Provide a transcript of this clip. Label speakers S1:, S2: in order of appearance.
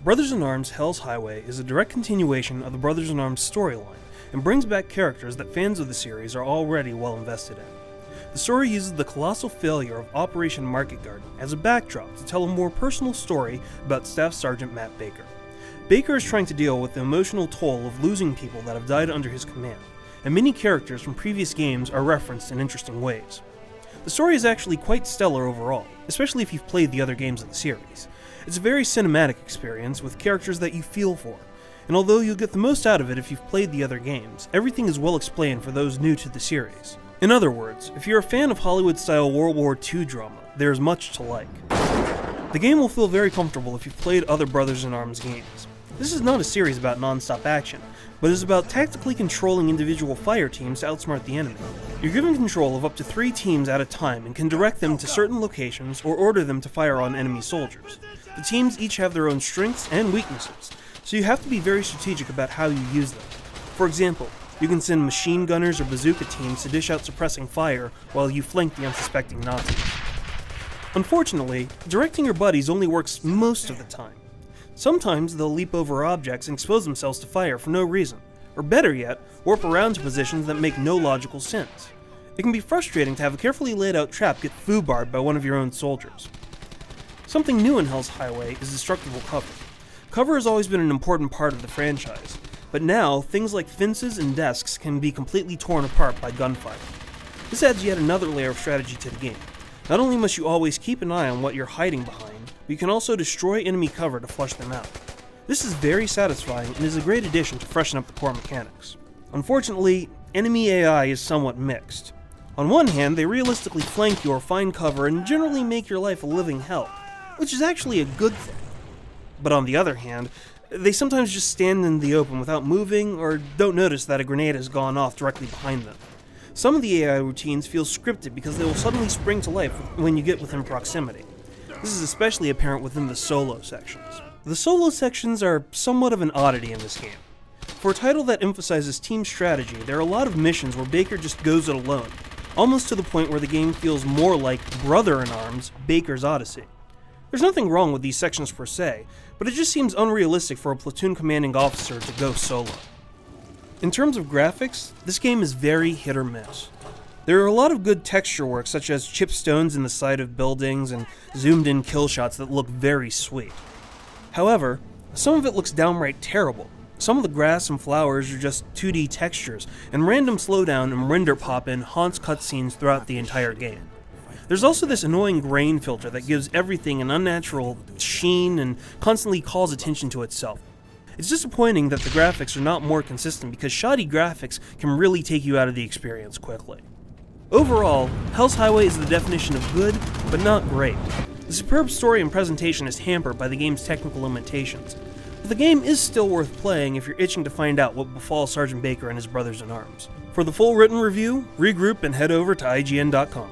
S1: Brothers in Arms Hell's Highway is a direct continuation of the Brothers in Arms storyline, and brings back characters that fans of the series are already well invested in. The story uses the colossal failure of Operation Market Garden as a backdrop to tell a more personal story about Staff Sergeant Matt Baker. Baker is trying to deal with the emotional toll of losing people that have died under his command, and many characters from previous games are referenced in interesting ways. The story is actually quite stellar overall, especially if you've played the other games of the series. It's a very cinematic experience with characters that you feel for, and although you'll get the most out of it if you've played the other games, everything is well explained for those new to the series. In other words, if you're a fan of Hollywood-style World War II drama, there is much to like. The game will feel very comfortable if you've played other Brothers in Arms games. This is not a series about non-stop action, but is about tactically controlling individual fire teams to outsmart the enemy. You're given control of up to 3 teams at a time and can direct them to certain locations or order them to fire on enemy soldiers. The teams each have their own strengths and weaknesses, so you have to be very strategic about how you use them. For example, you can send machine gunners or bazooka teams to dish out suppressing fire while you flank the unsuspecting Nazis. Unfortunately, directing your buddies only works most of the time. Sometimes they'll leap over objects and expose themselves to fire for no reason, or better yet, warp around to positions that make no logical sense. It can be frustrating to have a carefully laid out trap get foobarred by one of your own soldiers. Something new in Hell's Highway is destructible cover. Cover has always been an important part of the franchise, but now things like fences and desks can be completely torn apart by gunfire. This adds yet another layer of strategy to the game. Not only must you always keep an eye on what you're hiding behind, but you can also destroy enemy cover to flush them out. This is very satisfying and is a great addition to freshen up the core mechanics. Unfortunately, enemy AI is somewhat mixed. On one hand, they realistically flank you or find cover and generally make your life a living hell, which is actually a good thing. But on the other hand, they sometimes just stand in the open without moving or don't notice that a grenade has gone off directly behind them. Some of the AI routines feel scripted because they will suddenly spring to life when you get within proximity. This is especially apparent within the solo sections. The solo sections are somewhat of an oddity in this game. For a title that emphasizes team strategy, there are a lot of missions where Baker just goes it alone, almost to the point where the game feels more like Brother in Arms, Baker's Odyssey. There's nothing wrong with these sections per se, but it just seems unrealistic for a platoon commanding officer to go solo. In terms of graphics, this game is very hit or miss. There are a lot of good texture work, such as chipped stones in the side of buildings and zoomed in kill shots that look very sweet. However, some of it looks downright terrible. Some of the grass and flowers are just 2D textures, and random slowdown and render pop-in haunts cutscenes throughout the entire game. There's also this annoying grain filter that gives everything an unnatural sheen and constantly calls attention to itself. It's disappointing that the graphics are not more consistent because shoddy graphics can really take you out of the experience quickly. Overall, Hell's Highway is the definition of good, but not great. The superb story and presentation is hampered by the game's technical limitations, but the game is still worth playing if you're itching to find out what befalls Sergeant Baker and his brothers in arms. For the full written review, regroup and head over to IGN.com.